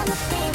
Hey,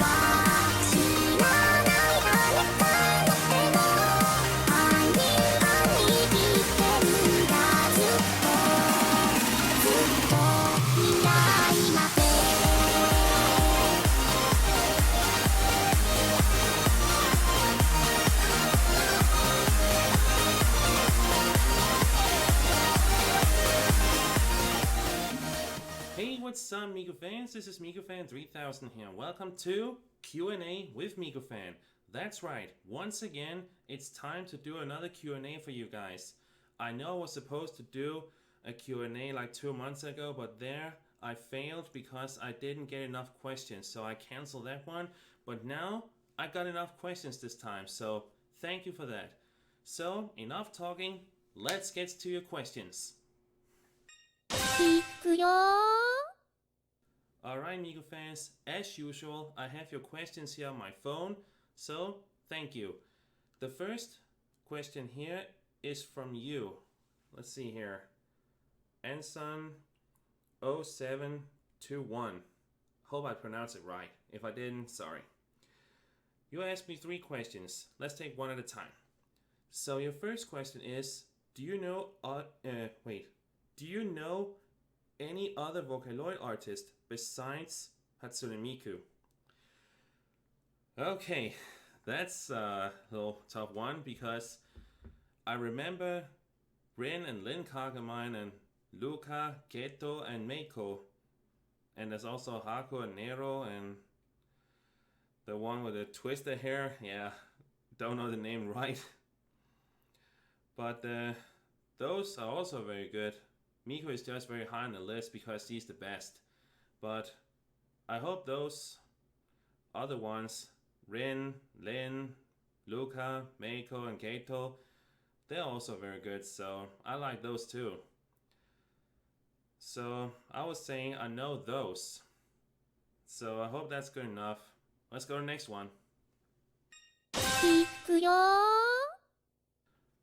what's up, MikuFans? This is MikuFan 3000 here. Welcome to Q&A with MikuFan. That's right, once again, it's time to do another Q&A for you guys. I know I was supposed to do a Q&A like 2 months ago, but there I failed because I didn't get enough questions, so I canceled that one. But now I got enough questions this time, so thank you for that. So, enough talking, let's get to your questions. Alright, MikuFans, as usual, I have your questions here on my phone, so thank you. The first question here is from you. Let's see here. Anson0721. Hope I pronounced it right. If I didn't, sorry. You asked me 3 questions. Let's take one at a time. So your first question is, do you know any other Vocaloid artist besides Hatsune Miku? Okay, that's a little tough one because I remember Rin and Lin Kagami and Luca, Geto and Meiko. And there's also Haku and Nero and the one with the twisted hair. Yeah, don't know the name right. But those are also very good. Miku is just very high on the list because he's the best. But I hope those other ones, Rin, Lin, Luca, Meiko, and Geto, they're also very good, so I like those too. So I was saying I know those. So I hope that's good enough. Let's go to the next one.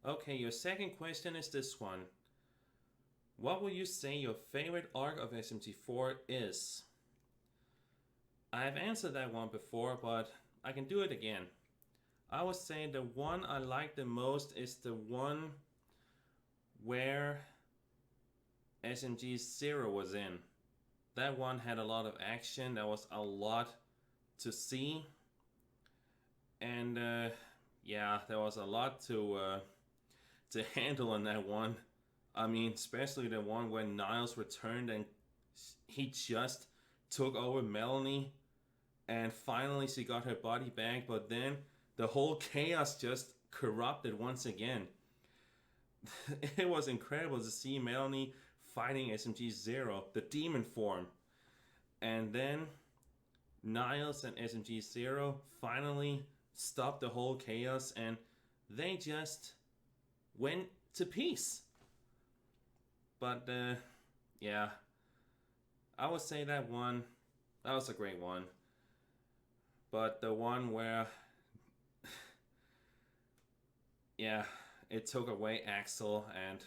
Okay, your second question is this one. What would you say your favorite arc of SMT4 is? I have answered that one before, but I can do it again. I would say the one I like the most is the one where SMG0 was in. That one had a lot of action, there was a lot to see. And yeah, there was a lot to handle on that one. I mean, especially the one when Niles returned and he just took over Melanie and finally she got her body back, but then the whole chaos just corrupted once again. It was incredible to see Melanie fighting SMG0, the demon form. And then Niles and SMG0 finally stopped the whole chaos and they just went to peace. But yeah, I would say that one, that was a great one. But the one where, yeah, it took away Axel and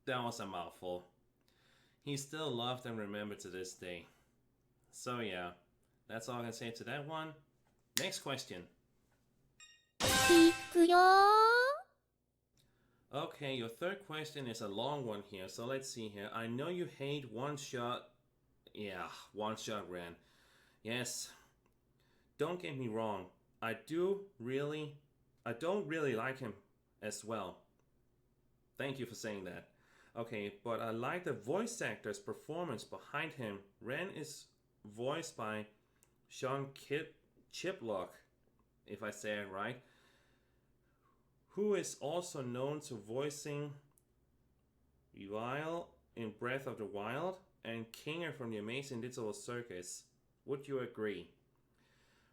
that was a mouthful. He's still loved and remembered to this day. So yeah, that's all I can say to that one. Next question. Okay, your third question is a long one here, so let's see here. I know you hate one-shot... Yeah, one-shot Ren. Yes, don't get me wrong. I don't really like him as well. Thank you for saying that. Okay, but I like the voice actor's performance behind him. Ren is voiced by Sean Chiplock, if I say it right, who is also known to voicing Vile in Breath of the Wild and Kinger from the Amazing Digital Circus. Would you agree?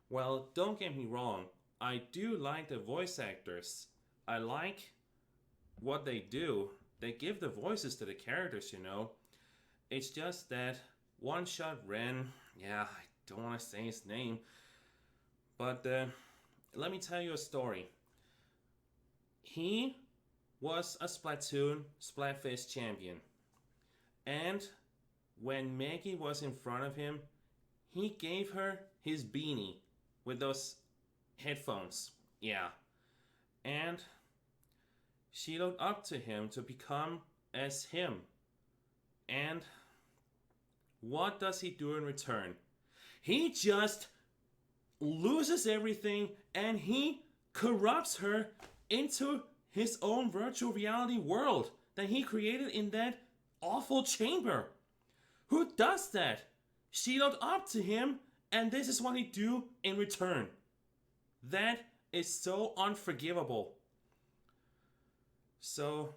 Well, don't get me wrong, I do like the voice actors. I like what they do. They give the voices to the characters, you know. It's just that One Shot Ren, yeah, I don't want to say his name, but let me tell you a story. He was a Splatoon Splatfest champion. And when Maggie was in front of him, he gave her his beanie with those headphones. Yeah. And she looked up to him to become as him. And what does he do in return? He just loses everything and he corrupts her into his own virtual reality world that he created in that awful chamber. Who does that? She looked up to him and this is what he do in return. That is so unforgivable. So,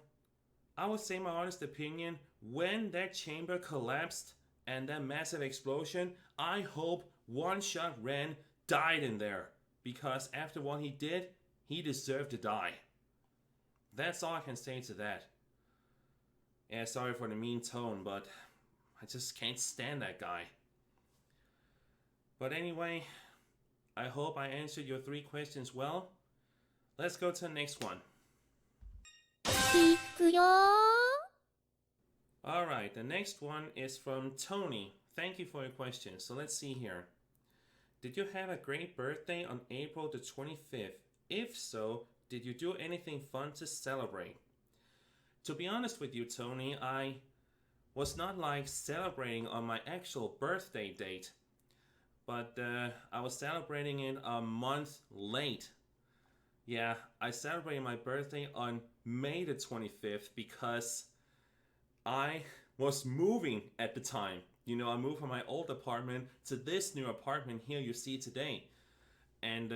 I would say my honest opinion, when that chamber collapsed and that massive explosion, I hope One Shot Ren died in there. Because after what he did, he deserved to die. That's all I can say to that. Yeah, sorry for the mean tone, but I just can't stand that guy. But anyway, I hope I answered your 3 questions well. Let's go to the next one. Alright, the next one is from Tony. Thank you for your question. So let's see here. Did you have a great birthday on April the 25th? If so, did you do anything fun to celebrate? To be honest with you, Tony, I was not like celebrating on my actual birthday date. But I was celebrating it a month late. Yeah, I celebrated my birthday on May the 25th because I was moving at the time. You know, I moved from my old apartment to this new apartment here you see today. And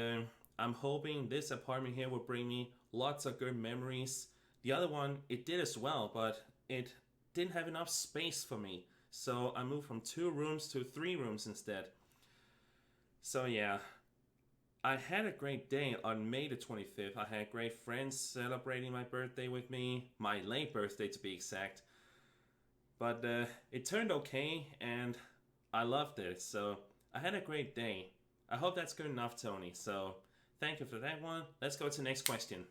I'm hoping this apartment here will bring me lots of good memories. The other one, it did as well, but it didn't have enough space for me. So I moved from 2 rooms to 3 rooms instead. So yeah, I had a great day on May the 25th. I had great friends celebrating my birthday with me. My late birthday to be exact. But it turned okay and I loved it. So I had a great day. I hope that's good enough, Tony. So thank you for that one. Let's go to the next question.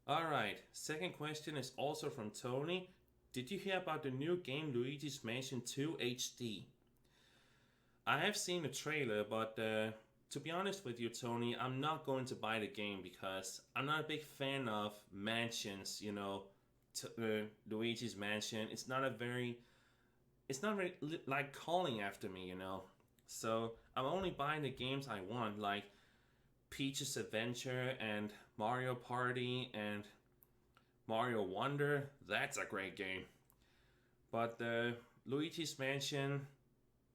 Alright, second question is also from Tony. Did you hear about the new game Luigi's Mansion 2 HD? I have seen the trailer, but to be honest with you, Tony, I'm not going to buy the game because I'm not a big fan of mansions, you know, Luigi's Mansion. It's not very like calling after me, you know. So I'm only buying the games I want, like Peach's Adventure and Mario Party and Mario Wonder. That's a great game. But Luigi's Mansion,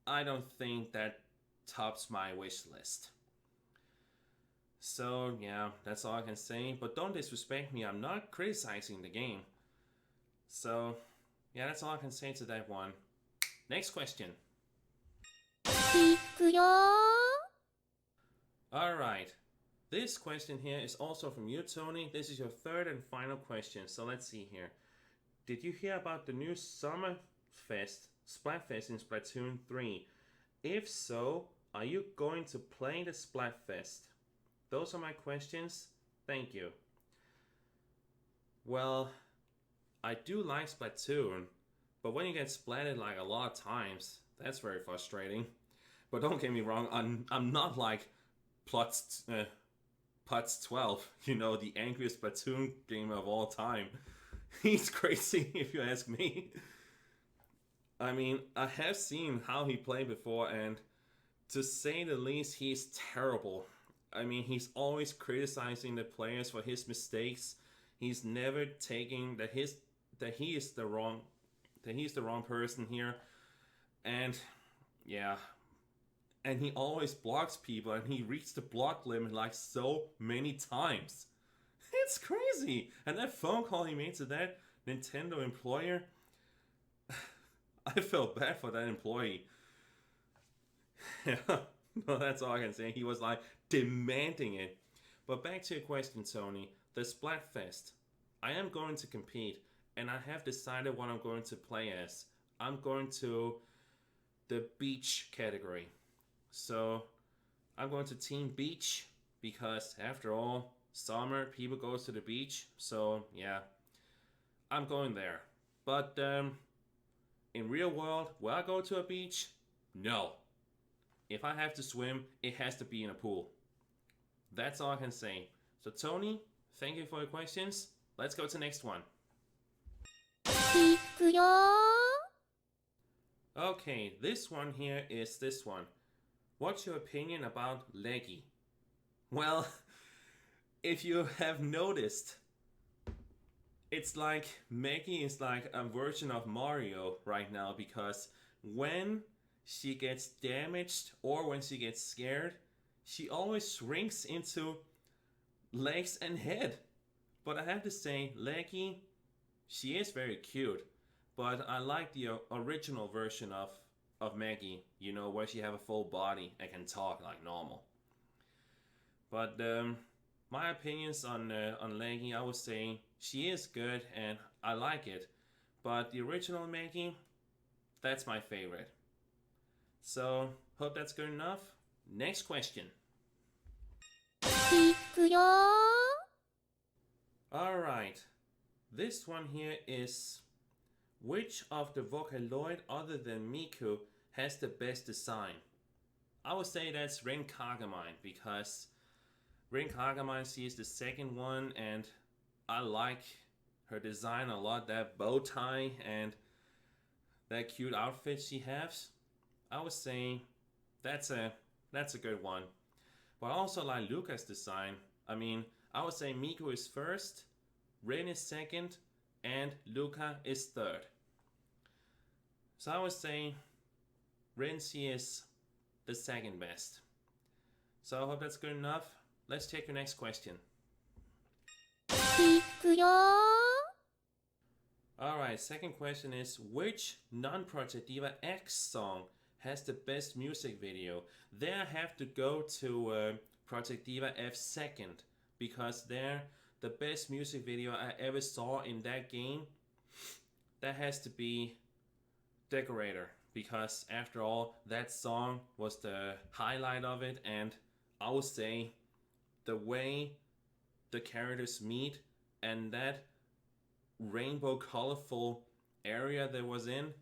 I don't think that tops my wish list. So yeah, that's all I can say. But don't disrespect me, I'm not criticizing the game. So yeah, that's all I can say to that one. Next question. Alright, this question here is also from you, Tony. This is your third and final question, so let's see here. Did you hear about the new Summerfest, Splatfest in Splatoon 3? If so, are you going to play the Splatfest? Those are my questions. Thank you. Well, I do like Splatoon, but when you get splatted like a lot of times, that's very frustrating. But don't get me wrong, I'm not like Putz 12, you know, the angriest Splatoon gamer of all time. He's crazy if you ask me. I mean, I have seen how he played before, and to say the least, he's terrible. I mean, he's always criticizing the players for his mistakes. He's never taking that he's the wrong person here. And yeah, and he always blocks people, and he reached the block limit like so many times. It's crazy. And that phone call he made to that Nintendo employer, I felt bad for that employee. Yeah, no, that's all I can say. He was like demanding it. But back to your question, Tony. The Splatfest. I am going to compete, and I have decided what I'm going to play as. I'm going to the beach category. So I'm going to Team Beach because after all, summer, people goes to the beach. So yeah, I'm going there. But In real world, will I go to a beach? No. If I have to swim, it has to be in a pool. That's all I can say. So Tony, thank you for your questions. Let's go to the next one. Okay, this one here is this one. What's your opinion about Leggy? Well, if you have noticed, it's like Maggie is like a version of Mario right now, because when she gets damaged or when she gets scared, she always shrinks into legs and head. But I have to say, Leggy, she is very cute, but I like the original version of Maggie, you know, where she have a full body and can talk like normal. But my opinions on Leggy, I would say she is good and I like it, but the original Maggie, that's my favorite. So hope that's good enough. Next question. Alright, this one here is, which of the Vocaloid other than Miku has the best design? I would say that's Rin Kagamine, because Rin Kagamine, she is the second one and I like her design a lot. That bow tie and that cute outfit she has, I would say that's a good one. But I also like Luca's design. I mean, I would say Miku is first, Rin is second, and Luca is third. So I would say Rin, she is the second best. So I hope that's good enough. Let's take your next question. Alright, second question is, which non-Project Diva X song has the best music video? There I have to go to Project Diva F second, because there the best music video I ever saw in that game, that has to be Decorator, because after all, that song was the highlight of it, and I would say the way the characters meet and that rainbow colorful area that was in,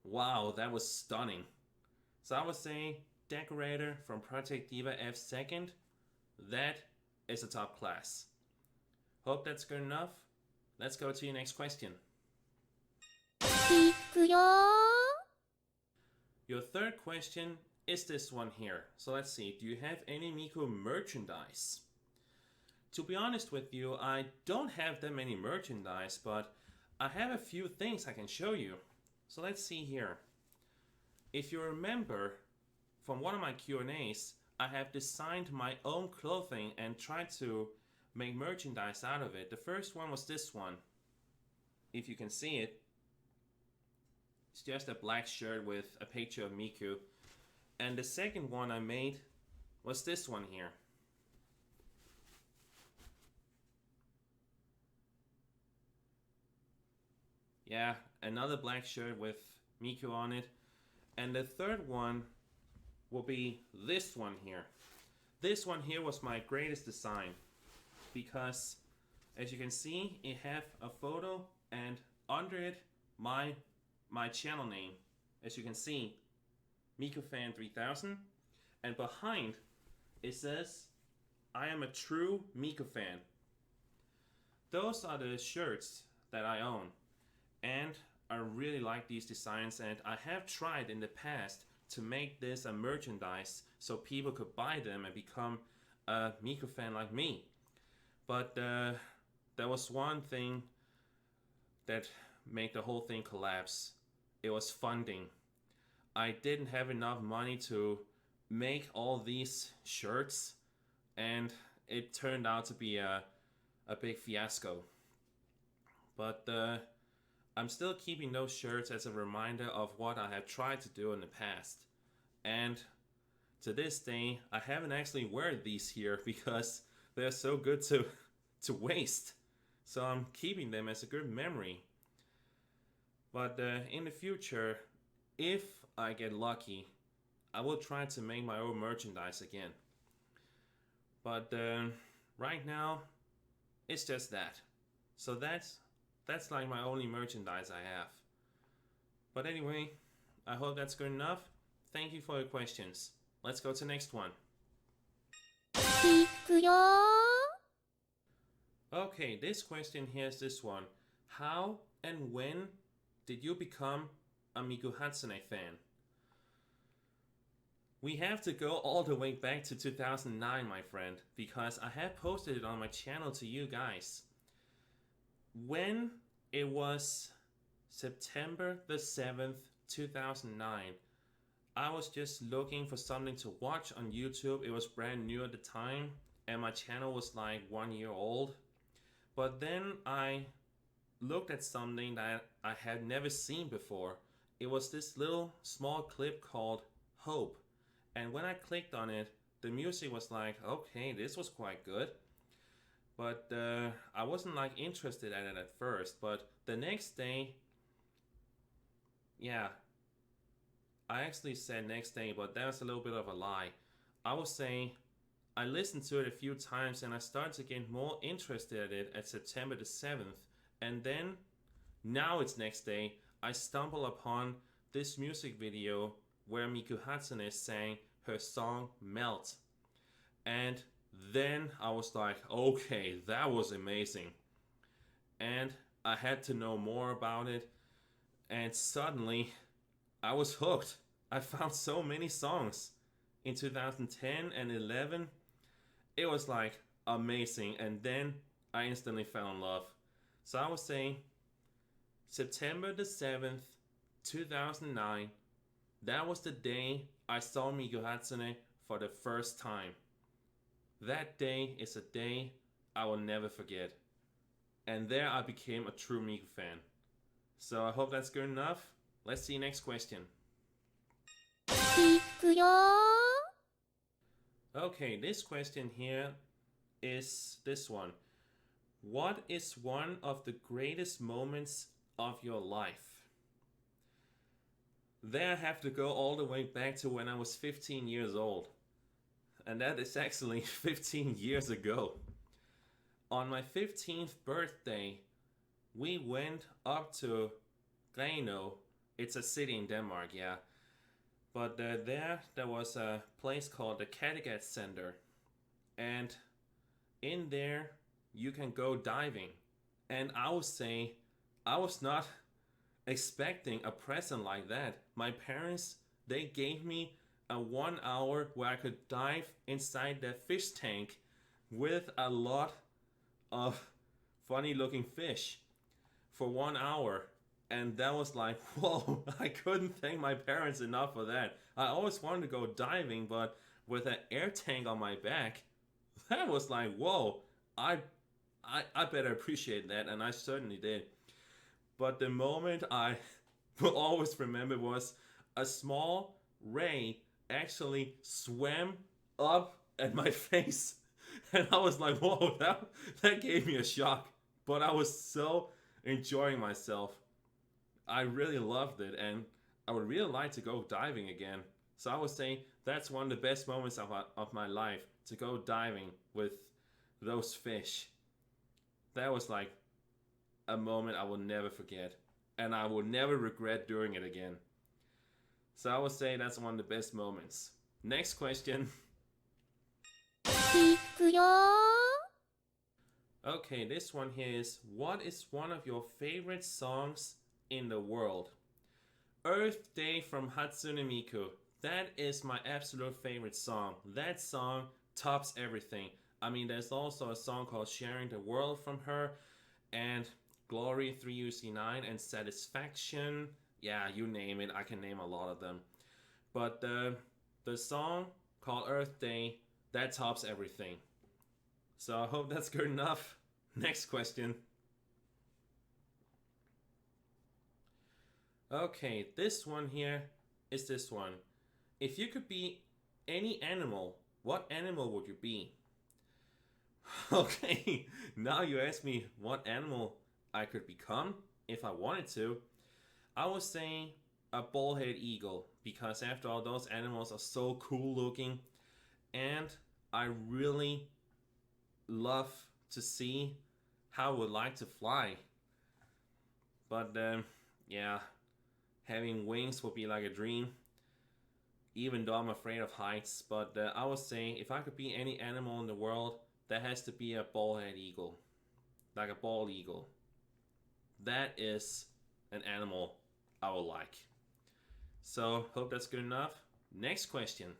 wow, that was stunning. So I would say Decorator from Project Diva F second, that is a top class. Hope that's good enough. Let's go to your next question. Your third question is this one here. So let's see, do you have any Miku merchandise? To be honest with you, I don't have that many merchandise, but I have a few things I can show you. So let's see here. If you remember from one of my Q&As, I have designed my own clothing and tried to make merchandise out of it. The first one was this one. If you can see it, it's just a black shirt with a picture of Miku. And the second one I made was this one here. Yeah, another black shirt with Miku on it. And the third one will be this one here. This one here was my greatest design, because as you can see, it have a photo and under it my channel name. As you can see, MikuFan 3000, and behind it says, I am a true Miku fan. Those are the shirts that I own, and I really like these designs, and I have tried in the past to make this a merchandise so people could buy them and become a Miku fan like me. But there was one thing that made the whole thing collapse. It was funding. I didn't have enough money to make all these shirts, and it turned out to be a big fiasco. But I'm still keeping those shirts as a reminder of what I have tried to do in the past. And to this day, I haven't actually worn these here because they're so good to waste. So I'm keeping them as a good memory. But in the future, if I get lucky, I will try to make my own merchandise again. But right now, it's just that. So that's like my only merchandise I have. But anyway, I hope that's good enough. Thank you for your questions. Let's go to the next one. Okay, this question here is this one. How and when did you become a Miku Hatsune fan? We have to go all the way back to 2009, my friend, because I have posted it on my channel to you guys. When it was September the 7th, 2009, I was just looking for something to watch on YouTube. It was brand new at the time, and my channel was like 1 year old. But then I looked at something that I had never seen before. It was this little small clip called Hope. And when I clicked on it, the music was like, okay, this was quite good. But I wasn't like interested in it at first. But the next day, yeah, I actually said next day, but that was a little bit of a lie. I was saying I listened to it a few times and I started to get more interested in it at September the 7th. And then, now it's next day, I stumble upon this music video where Miku Hatsune sang her song Melt. And then I was like, okay, that was amazing. And I had to know more about it. And suddenly, I was hooked. I found so many songs in 2010 and 11. It was like amazing. And then I instantly fell in love. So I was saying September the 7th, 2009, that was the day I saw Miku Hatsune for the first time. That day is a day I will never forget. And there I became a true Miku fan. So I hope that's good enough. Let's see next question. Okay, this question here is this one. What is one of the greatest moments of your life? There I have to go all the way back to when I was 15 years old. And that is actually 15 years ago. On my 15th birthday, we went up to QnA. It's a city in Denmark, yeah. But there was a place called the Kattegat Center. And in there, you can go diving. And I was saying, I was not expecting a present like that. My parents, they gave me a 1 hour where I could dive inside the fish tank with a lot of funny looking fish for 1 hour. And that was like, whoa, I couldn't thank my parents enough for that. I always wanted to go diving, but with an air tank on my back, that was like, whoa, I better appreciate that, and I certainly did. But the moment I will always remember was a small ray actually swam up at my face. And I was like, whoa, that gave me a shock. But I was so enjoying myself. I really loved it, and I would really like to go diving again. So I was saying that's one of the best moments of my life, to go diving with those fish. That was like a moment I will never forget, and I will never regret doing it again. So I would say that's one of the best moments. Next question. Okay, this one here is, what is one of your favorite songs in the world? Earth Day from Hatsune Miku. That is my absolute favorite song. That song tops everything. I mean, there's also a song called Sharing the World from her, and Glory 3UC9 and Satisfaction. Yeah, you name it. I can name a lot of them. But the song called Earth Day, that tops everything. So I hope that's good enough. Next question. Okay, this one here is this one. If you could be any animal, what animal would you be? Okay, now you ask me what animal I could become if I wanted to. I was saying a bullhead eagle, because after all, those animals are so cool looking, and I really love to see how I would like to fly. But yeah, having wings would be like a dream, even though I'm afraid of heights. But I was saying, if I could be any animal in the world, that has to be a bald-head eagle, like a bald eagle. That is an animal I would like. So, hope that's good enough. Next question.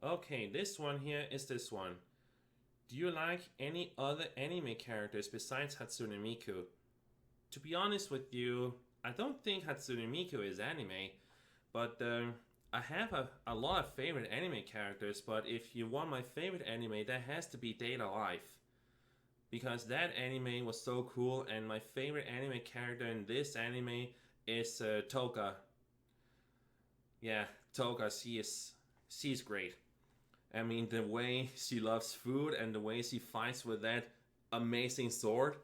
Okay, this one here is this one. Do you like any other anime characters besides Hatsune Miku? To be honest with you, I don't think Hatsune Miku is anime, but I have a lot of favorite anime characters, but if you want my favorite anime, that has to be Data Life. Because that anime was so cool, and my favorite anime character in this anime is Toka. Yeah, Toka, she's great. I mean, the way she loves food and the way she fights with that amazing sword,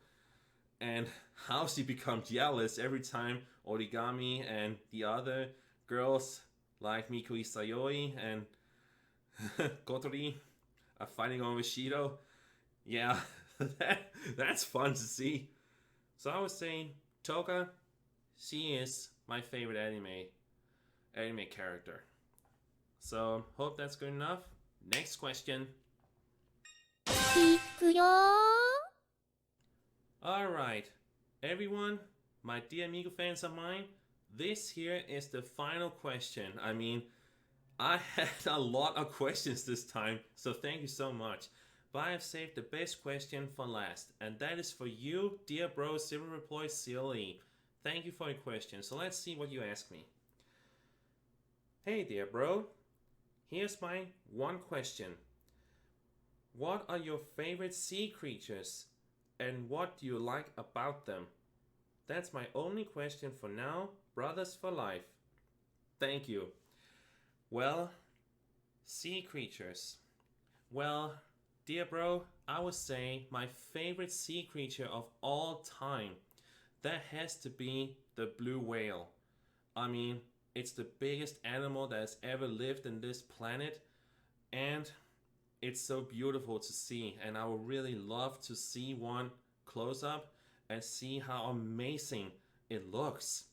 and how she becomes jealous every time Origami and the other girls like Miku Isayoi and Kotori are fighting over Shido. Yeah, that's fun to see. So I was saying, Toka, she is my favorite anime character. So hope that's good enough. Next question. Alright, everyone, my dear MikuFans of mine, this here is the final question. I mean, I had a lot of questions this time, so thank you so much. But I have saved the best question for last, and that is for you, dear bro, Silver Reploy CLE. Thank you for your question, so let's see what you ask me. Hey dear bro, here's my one question. What are your favorite sea creatures, and what do you like about them? That's my only question for now, brothers for life. Thank you. Well, sea creatures. Well, dear bro, I would say my favorite sea creature of all time, that has to be the blue whale. I mean, it's the biggest animal that has ever lived in this planet, and it's so beautiful to see, and I would really love to see one close up and see how amazing it looks.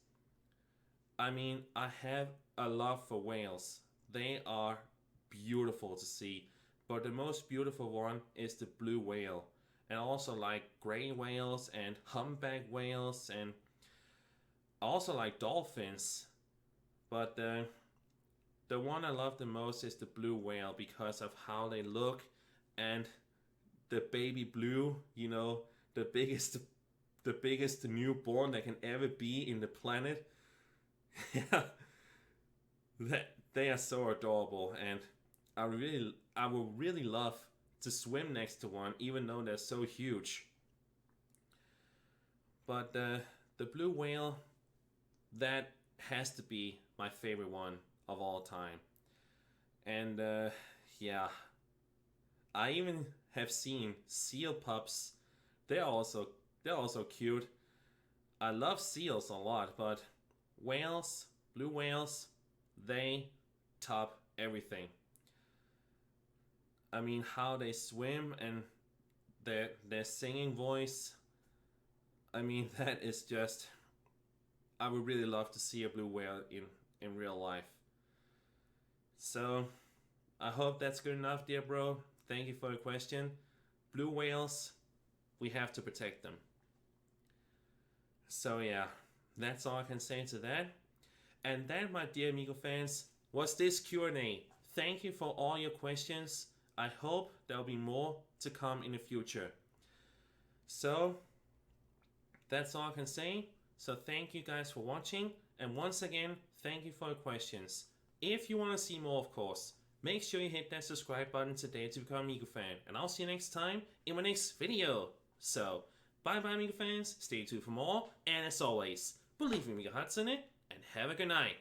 I mean, I have a love for whales. They are beautiful to see, but the most beautiful one is the blue whale. And I also like gray whales and humpback whales, and I also like dolphins. But the one I love the most is the blue whale because of how they look, and the baby blue, you know, the biggest newborn that can ever be in the planet. Yeah, they are so adorable, and I would really love to swim next to one, even though they're so huge. But the blue whale, that has to be my favorite one of all time. And yeah, I even have seen seal pups. They're also cute. I love seals a lot, but whales, blue whales, they top everything. I mean, how they swim and their singing voice. I mean, that is just, I would really love to see a blue whale in real life. So, I hope that's good enough, dear bro. Thank you for your question. Blue whales, we have to protect them. So yeah, that's all I can say to that. And that, my dear MikuFans, was this Q&A. Thank you for all your questions. I hope there'll be more to come in the future. So, that's all I can say. So thank you guys for watching. And once again, thank you for your questions. If you want to see more, of course, make sure you hit that subscribe button today to become a MikuFan. And I'll see you next time in my next video. So, bye bye MikuFans, stay tuned for more, and as always, believe in Miku Hatsune, and have a good night.